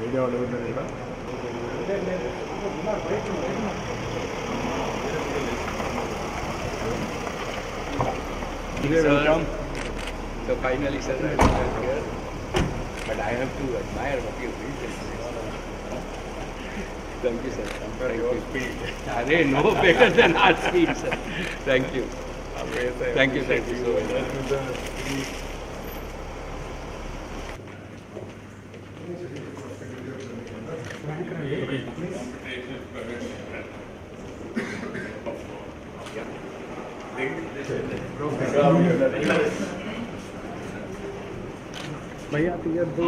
Media వాళ్ళు ఉన్నారు ఇక్కడ. So finally, sir, I am here. But I have to admire what you did. Thank you, sir. Thank Your you. speed. Array, no better than our speed, sir. Thank you. Thank you, thank you so much. भैया clear दो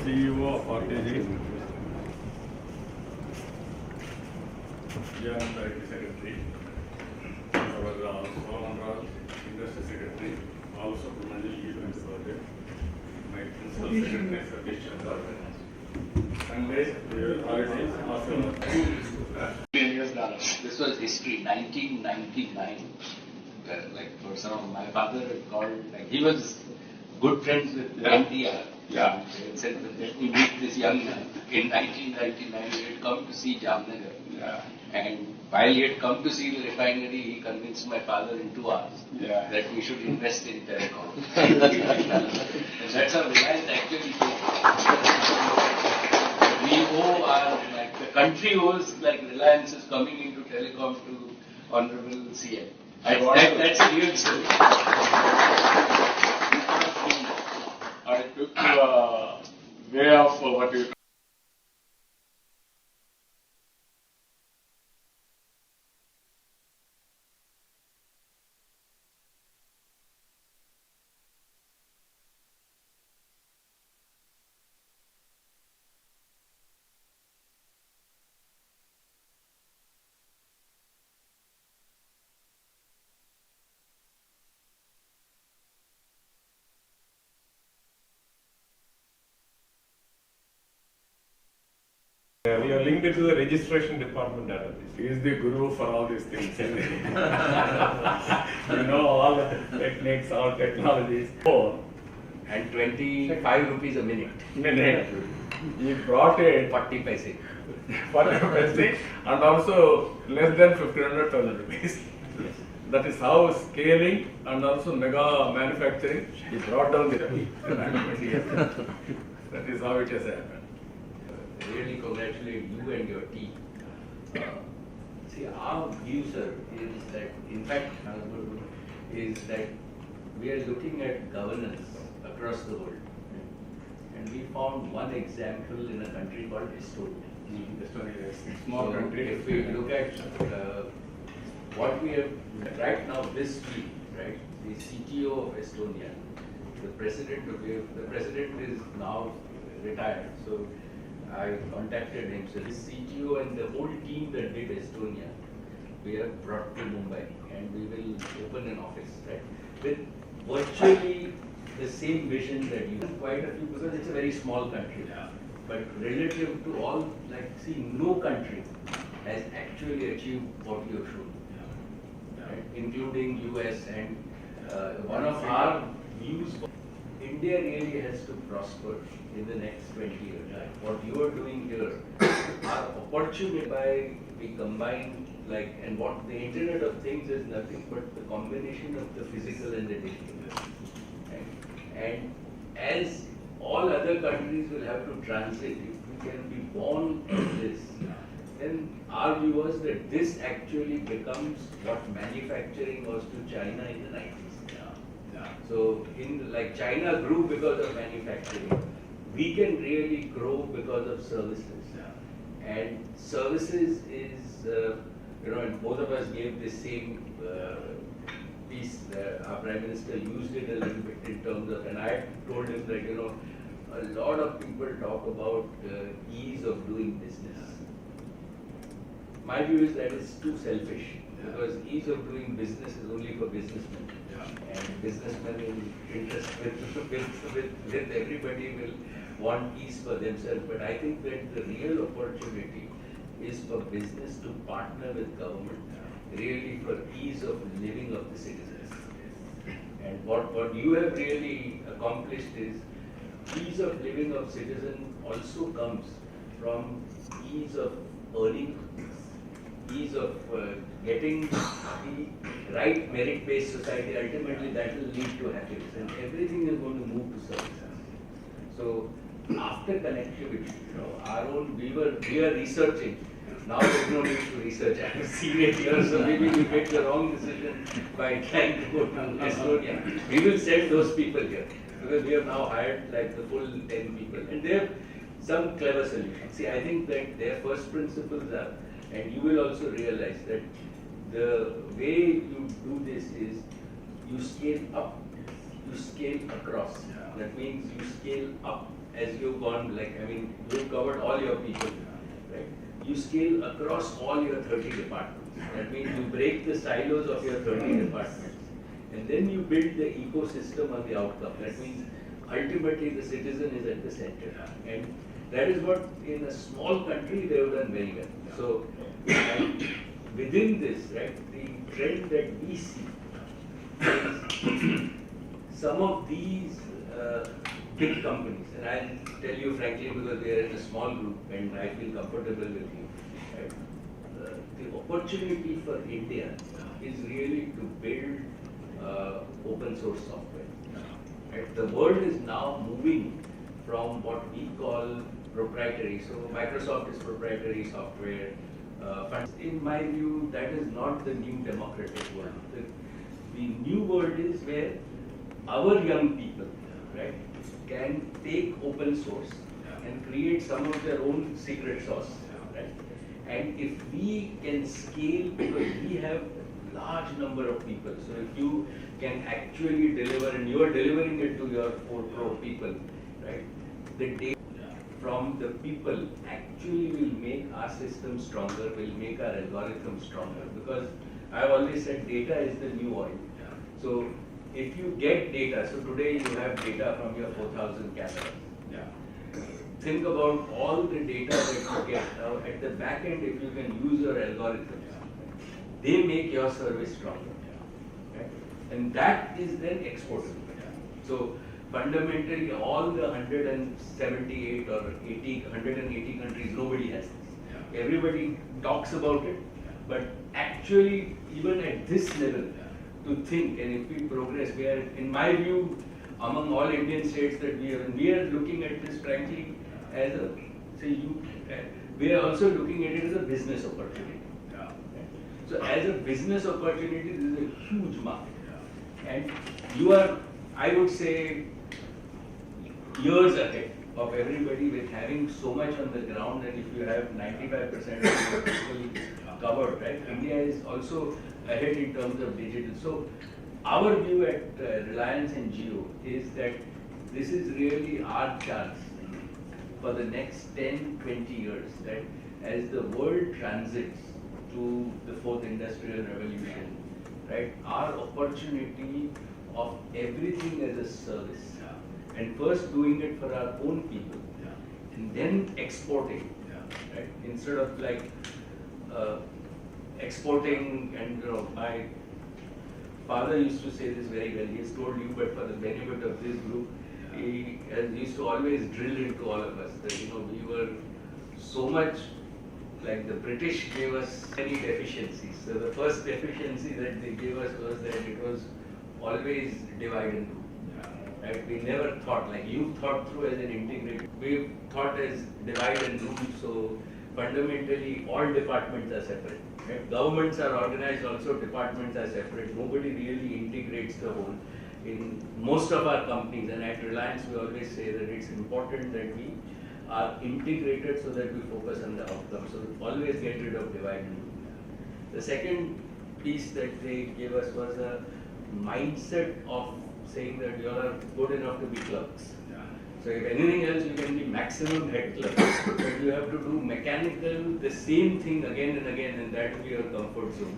CEO of RTG, Director Secretary, our Solandra Industry Secretary, also Managing Events Project, my Principal Secretary Satish Chandra, Sundays, holidays, also. This was history, 1999. Like for some of my father had called, like he was good friends with NTR. Yeah. He said, let me meet this young man. In 1999, he had come to see Jamnagar. Yeah. And while he had come to see the refinery, he convinced my father in 2 hours that we should invest in Telecom. And that's how Reliance actually came. We owe our, like the country owes, like Reliance is coming into Telecom to Honorable CM. That's a real story. I took way of what you we are linked to the registration department database. He is the guru for all these things. You know all the techniques, all technologies. And 25 rupees a minute. He brought it 40 paise. for the and also less than 1,500 rupees. Yes. That is how scaling and also mega manufacturing, he brought down the that is how it has happened. Really congratulate you and your team. See, our view, sir, is that, in fact, is that we are looking at governance across the world. And we found one example in a country called Estonia. Estonia is a small country. If we look at what we have right now this week, right, the CTO of Estonia, the president is now retired. So I contacted him. So his CTO and the whole team that did Estonia, we have brought to Mumbai, and we will open an office, right, with virtually the same vision that you have. Quite a few, because it's a very small country. But relative to all, like, see, no country has actually achieved what you have shown, right? Including US. And one of our views, India really has to prosper in the next 20 years. What you are doing here, our opportunity by we combine, like, and what the Internet of Things is nothing but the combination of the physical and the digital. And as all other countries will have to transit, if we can be born in this, then our view was that this actually becomes what manufacturing was to China in the 90s. So, like China grew because of manufacturing, we can really grow because of services. And services is, and both of us gave the same piece. Our Prime Minister used it a little bit in terms of, and I told him that, a lot of people talk about ease of doing business. My view is that it's too selfish, because ease of doing business is only for businessmen. And businessmen in interest with everybody will want ease for themselves. But I think that the real opportunity is for business to partner with government, really for ease of living of the citizens. And what you have really accomplished is ease of living of citizen also comes from ease of earning, ease of getting the right merit-based society. Ultimately that will lead to happiness, and everything is going to move to services. So after connectivity, we are researching. Now there's no need to research. I have seen it here, so maybe we make the wrong decision by trying to go to Estonia. We will send those people here, because we have now hired like the full 10 people, and they have some clever solutions. See, I think that their first principles are, and you will also realize that the way you do this is you scale up, you scale across. That means you scale up as you've gone, you've covered all your people, right? You scale across all your 30 departments. That means you break the silos of your 30 departments. And then you build the ecosystem on the outcome. That means ultimately the citizen is at the center. And that is what in a small country they have done very well. So within this, right, the trend that we see is some of these big companies, and I'll tell you frankly because we are in a small group and I feel comfortable with you, right? The opportunity for India is really to build open source software. Right? The world is now moving from what we call proprietary. So Microsoft is proprietary software. In my view, that is not the new democratic world. The new world is where our young people, right, can take open source and create some of their own secret sauce, right? And if we can scale, because we have large number of people, so if you can actually deliver, and you are delivering it to your 4 crore people, right? The data from the people actually will make our system stronger, will make our algorithm stronger, because I've always said data is the new oil. So if you get data, so today you have data from your 4,000 cameras. Think about all the data that you get. Now at the back end, if you can use your algorithms, they make your service stronger. Right? And that is then exportable. So fundamentally, all the 178 or 180 countries, nobody has this. Everybody talks about it, but actually, even at this level, to think, and if we progress, we are, in my view, among all Indian states that we are looking at this frankly as a, we are also looking at it as a business opportunity. So as a business opportunity, this is a huge market. And you are, I would say, years ahead of everybody with having so much on the ground, and if you have 95% of the people covered, right? India is also ahead in terms of digital. So our view at Reliance and Jio is that this is really our chance for the next 10, 20 years, that as the world transits to the 4th industrial revolution, right, our opportunity of everything as a service, and first doing it for our own people, and then exporting, right, instead of exporting. And my father used to say this very well. He has told you, but for the benefit of this group, he used to always drill into all of us that we were so much like the British gave us many deficiencies. So the first deficiency that they gave us was that it was always divide and rule. Right? We never thought, like you thought through as an integrated. We thought as divide and rule. So fundamentally, all departments are separate. Right? Governments are organized, also departments are separate. Nobody really integrates the whole. In most of our companies, and at Reliance, we always say that it's important that we are integrated so that we focus on the outcome. So we always get rid of divide and rule. The second piece that they gave us was a mindset of saying that you are good enough to be clerks. So if anything else, you can be maximum head club, but you have to do mechanical, the same thing again and again, and that will be your comfort zone.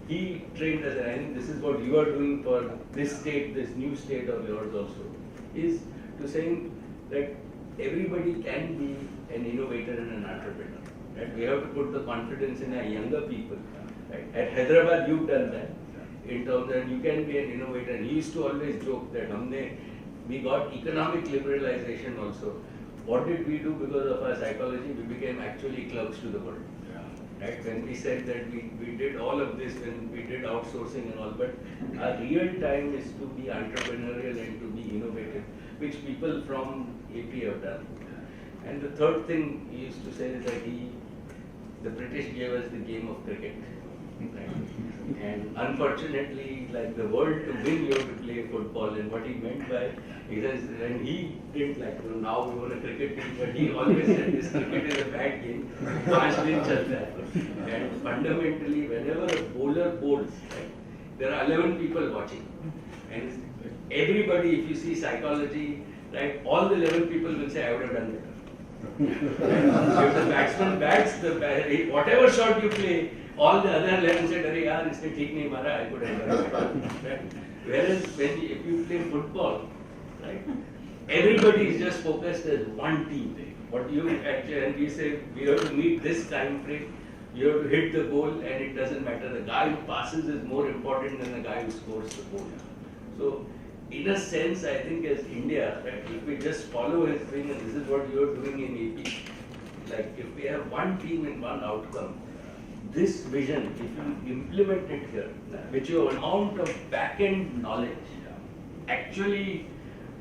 He trained us, and I think this is what you are doing for this state, this new state of yours also, is to saying that everybody can be an innovator and an entrepreneur. Right? We have to put the confidence in our younger people. Right? At Hyderabad, you've done that. In terms that you can be an innovator. And he used to always joke that we got economic liberalization also. What did we do because of our psychology? We became actually clubs to the world. Right? When we said that we did all of this, when we did outsourcing and all, but our real time is to be entrepreneurial and to be innovative, which people from AP have done. And the third thing he used to say is that the British gave us the game of cricket. Right? And unfortunately, like the world to win, you have to play football. And what he meant by, he says, and he didn't like, now we won a cricket team, but he always said this cricket is a bad game. 5 दिन चलता है. And fundamentally, whenever a bowler bowls, right, there are 11 people watching. And everybody, if you see psychology, right, all the 11 people will say, I would have done better. If the batsman bats, whatever shot you play, all the other 11 said, "Arey yaar, isne theek nahi mara, I could have done better." Right? Whereas if you play football, right, everybody is just focused as one team. What you actually, and we say we have to meet this time frame. You have to hit the goal, and it doesn't matter. The guy who passes is more important than the guy who scores the goal. So, in a sense, I think as India, right, if we just follow his thing, and this is what you are doing in AP, like if we have one team and one outcome, this vision, if you implement it here, with your amount of back-end knowledge, actually,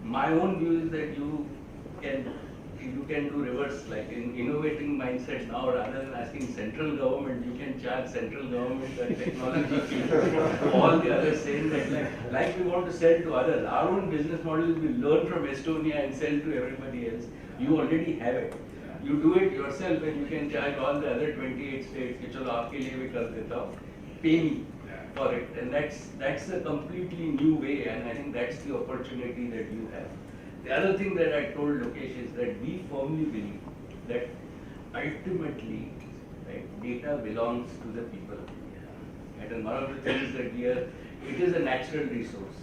my own view is that you can do reverse, like in innovating mindset now, rather than asking central government, you can charge central government the technology fee. All the others saying that like we want to sell to others. Our own business model is we learn from Estonia and sell to everybody else. You already have it. You do it yourself and you can charge all the other 28 states, कि चलो आपके लिए भी कर देता हूँ, pay me for it. And that's a completely new way, and I think that's the opportunity that you have. The other thing that I told Lokesh is that we firmly believe that ultimately, right, data belongs to the people. And one of the things that it is a natural resource,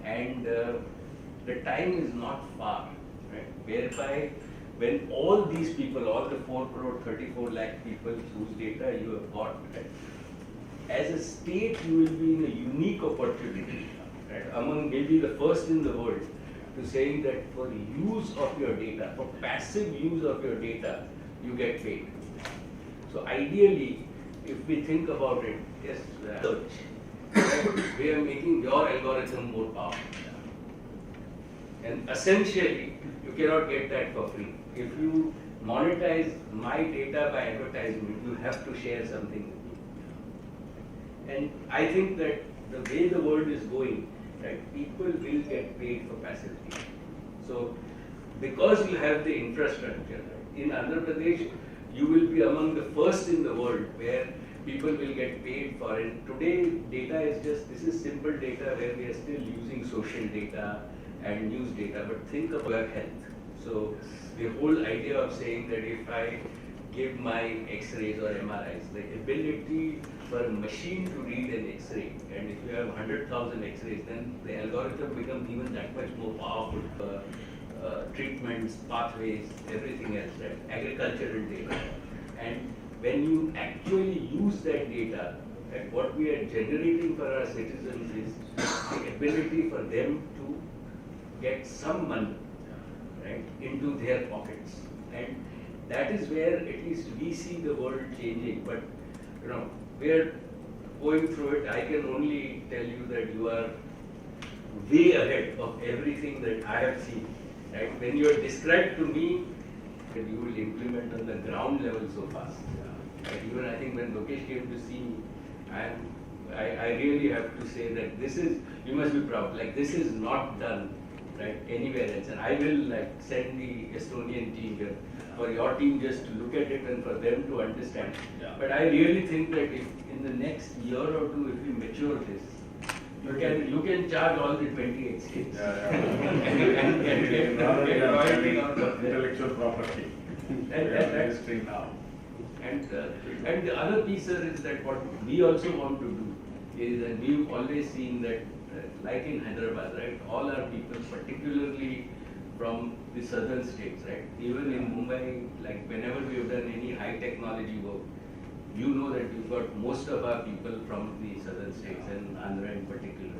and the time is not far, right, whereby when all these people, all the 4 crore 34 lakh people whose data you have got, right, as a state you will be in a unique opportunity, right, among maybe the first in the world, to saying that for use of your data, for passive use of your data, you get paid. So ideally, if we think about it, yes, right, we are making your algorithm more powerful. And essentially, you cannot get that for free. If you monetize my data by advertisement, you have to share something with me. And I think that the way the world is going, right, people will get paid for passivity. So, because you have the infrastructure, right, in Andhra Pradesh, you will be among the first in the world where people will get paid for it. Today, data is just, this is simple data where we are still using social data and news data, but think of your health. So, the whole idea of saying that if I give my X-rays or MRIs, the ability for a machine to read an X-ray, and if you have 100,000 X-rays, then the algorithm becomes even that much more powerful for treatments, pathways, everything else, right? Agricultural data. And when you actually use that data, right, what we are generating for our citizens is the ability for them to get some money, right, into their pockets. And that is where at least we see the world changing. But we are going through it. I can only tell you that you are way ahead of everything that I have seen. Right? When you are described to me, that you will implement on the ground level so fast. Right? Even I think when Mukesh came to see me, I really have to say that this is, you must be proud, like this is not done, right, anywhere else. And I will like send the Estonian team here for your team just to look at it and for them to understand. But I really think that if in the next year or two, if we mature this, You can charge all the 28 states. And get royalty out of that. intellectual property. That's Registering now. And the other piece, sir, is that what we also want to do is, and we've always seen that, like in Hyderabad, right, all our people, particularly from the southern states, right, even in Mumbai, like whenever we have done any high technology work, you know that we've got most of our people from the southern states and Andhra in particular.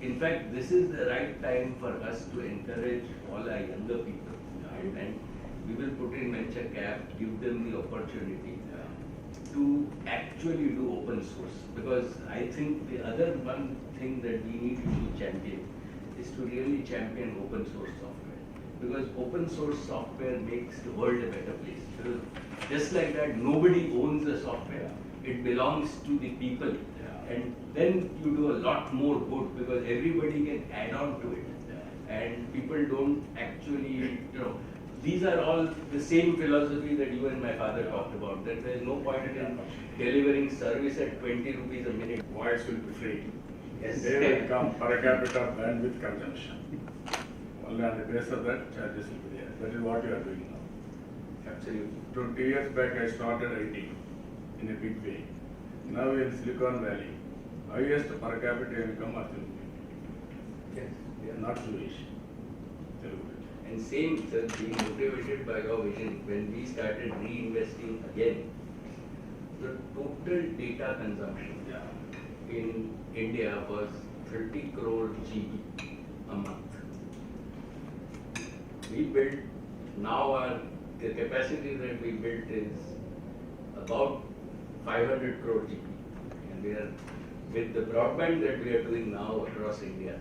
In fact, this is the right time for us to encourage all our younger people, and we will put in venture cap, give them the opportunity to actually do open source. Because I think the other one thing that we need to champion is to really champion open source software. Because open source software makes the world a better place. Because just like that, nobody owns the software. It belongs to the people. And then you do a lot more good because everybody can add on to it. And people don't actually, these are all the same philosophy that you and my father talked about, that there is no point in delivering service at 20 rupees a minute. Voice will be free. Yes. They will come per capita bandwidth consumption. Only on the basis of that, charges will be there. That is what you are doing now. Absolutely. 20 years back, I started IT in a big way. Now in Silicon Valley, highest per capita income are Telugu. Yes. Not Jewish. Telugu. And same, sir, being motivated by your vision, when we started reinvesting again, the total data consumption in India was 30 crore GB a month. We built, now the capacity that we built is about 500 crore GB. And we are, with the broadband that we are doing now across India,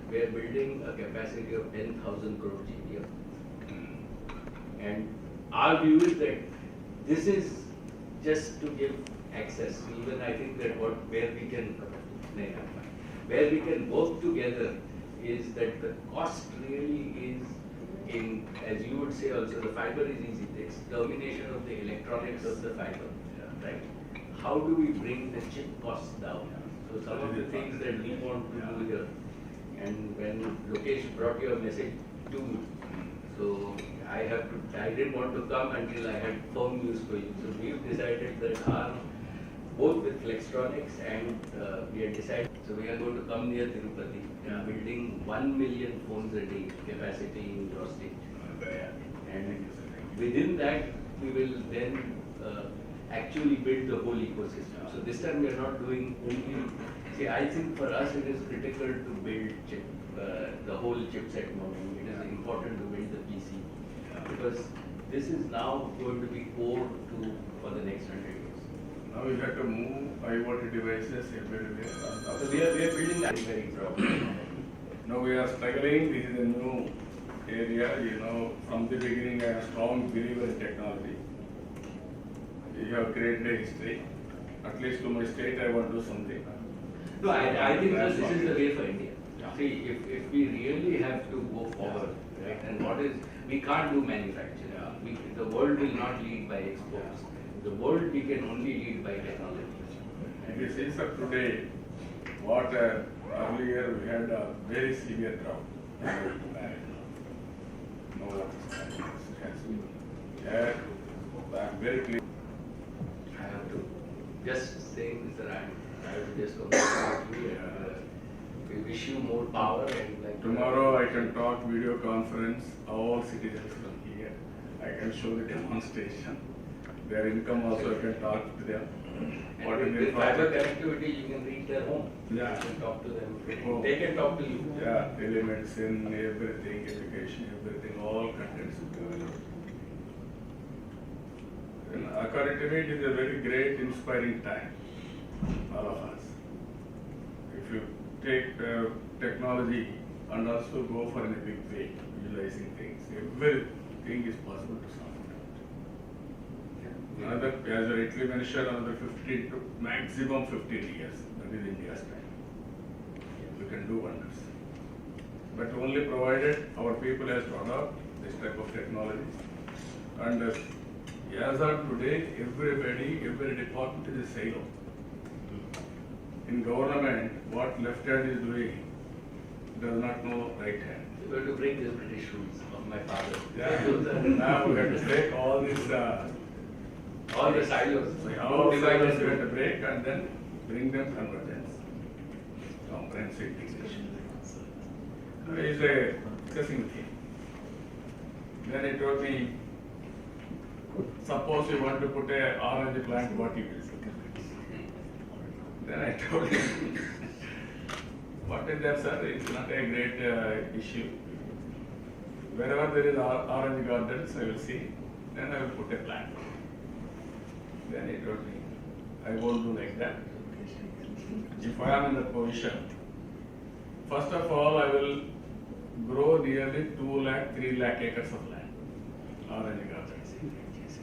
we are building a capacity of 10,000 crore GB. And our view is that this is just to give access. Even I think that where we can work together is that the cost really is in, as you would say also, the fiber is easy. It's termination of the electronics of the fiber, right? How do we bring the chip costs down? So some of the things that we want to do here. And when Mukesh brought your message to me, so I didn't want to come until I had firm news for you. So we've decided that both with Flextronics and we had decided, so we are going to come near Tirupati, building 1 million phones a day capacity in your state. And within that, we will then actually build the whole ecosystem. So this time we are not doing only, see, I think for us it is critical to build the whole chipset model. It is important to build the PC because this is now going to be core for the next 100 years. Now we have to move IoT devices everywhere. So we are building that very broad. Now we are struggling. This is a new area. From the beginning I am a strong believer in technology. You have created a history. At least to my state I want to do something. No, I think that this is the way for India. See, if we really have to go forward, right, and we can't do manufacturing. The world will not lead by exports. The world we can only lead by technology. And this is today what earlier we had a very severe drought. No water. I'm very clear. I have to just say, Mr. I have to just congratulate you. We wish you more power and like Tomorrow I can talk video conference, all citizens from here. I can show the demonstration. Their income also I can talk to them. What is and their with fiber project? connectivity, you can reach their home. Yeah. You can talk to them. Oh. They can talk to you. Yeah, telemedicine, everything, education, everything, all contents will be available. And according to me, it is a very great, inspiring time, all of us. If you take technology and also go for in a big way, visualizing things, everything is possible to solve. Another, as I rightly mentioned, another 15 to maximum 15 years, that is India's time. We can do wonders. But only provided our people has to adopt this type of technology. And as of today, every department is a silo. in government, what left hand is doing, does not know right hand. We have to break these British rules of my father. Yeah. Now we have to break all these, All the silos. all the silos we have to break and then bring them convergence. Comprehensive integration. It's a discussing thing. Then he told me, suppose you want to put a orange plant, what you will do? Then I told him, what is that, sir? It's not a great issue. Wherever there is orange gardens, I will see, then I will put a plant. Then he told me, I won't do like that. If I am in that position, first of all, I will grow nearly 2 lakh, 3 lakh acres of land, orange gardens.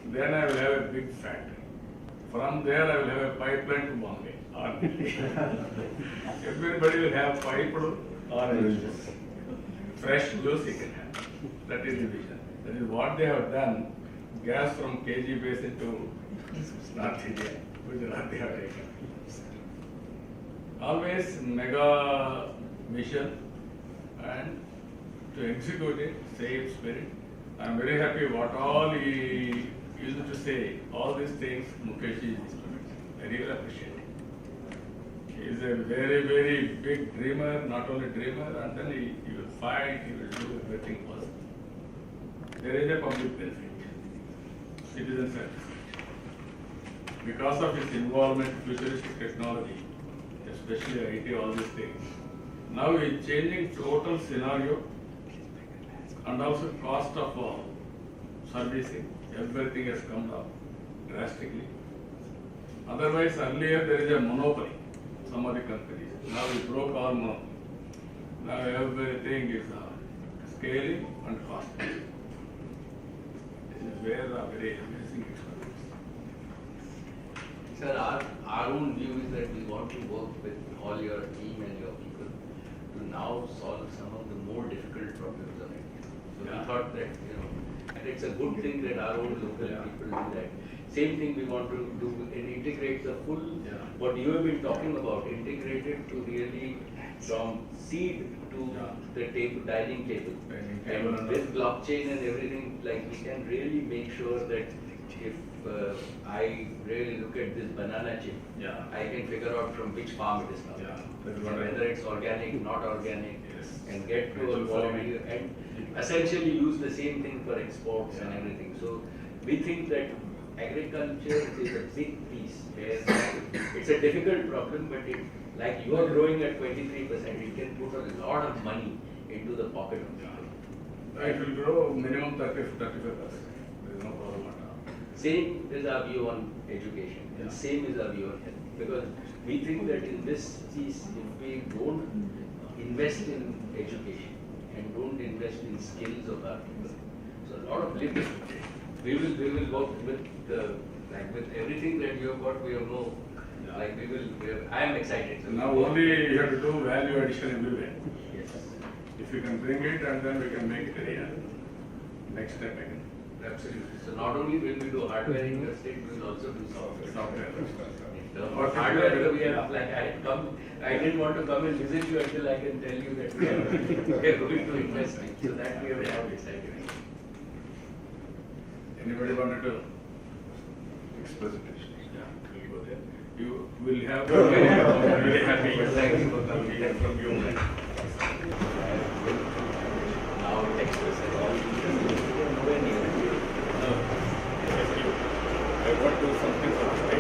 Then I will have a big factory. From there, I will have a pipeline to Bombay or Delhi. Everybody will have piped orange juice. Fresh juice he can have. That is the vision. That is what they have done. Gas from KG basin to North India, Gujarat they have taken. Always mega mission and to execute it, same spirit. I am very happy what all he used to say, all these things Mukesh is implementing. I really appreciate it. He is a very, very big dreamer, not only dreamer, and then he will fight, he will do everything possible. There is a public benefit, citizen satisfaction. Because of his involvement in futuristic technology, especially IT, all these things, now he is changing total scenario and also cost of servicing. Everything has come down drastically. Otherwise, earlier there is a monopoly, some of the companies. Now we broke our monopoly. Now everything is scaling and costing. This is where a very amazing experience. Sir, our own view is that we want to work with all your team and your people to now solve some of the more difficult problems of India. So we thought that, and it's a good thing that our own local people do that. Same thing we want to do and integrate the full, what you have been talking about, integrate it to really from seed to the table, dining table. And with blockchain and everything, like we can really make sure that if I really look at this banana chip, I can figure out from which farm it is coming, whether it's organic, not organic, and get to a quality and essentially use the same thing for exports and everything. So we think that agriculture is a big piece where it's a difficult problem, but like you are growing at 23%, it can put a lot of money into the pocket of people. It will grow minimum 30-35%. There is no problem at all. Same is our view on education, and same is our view on health. Because we think that in this piece, if we don't invest in education and don't invest in skills of our people, so a lot of living, we will work with with everything that you have got. We have no, I am excited. So now only you have to do value addition everywhere. Yes. If you can bring it and then we can make it a real. Next step again. Absolutely. So not only will we do hardware industry, we will also do software. Software. Hardware, we have I didn't want to come and visit you until I can tell you that we are going to invest in. So that we are now decided. Anybody wanted to express it? Yeah, we'll go there. You will have very happy. Thank you for coming. From you. Now express it all. Nowhere near. I want to do something for the state.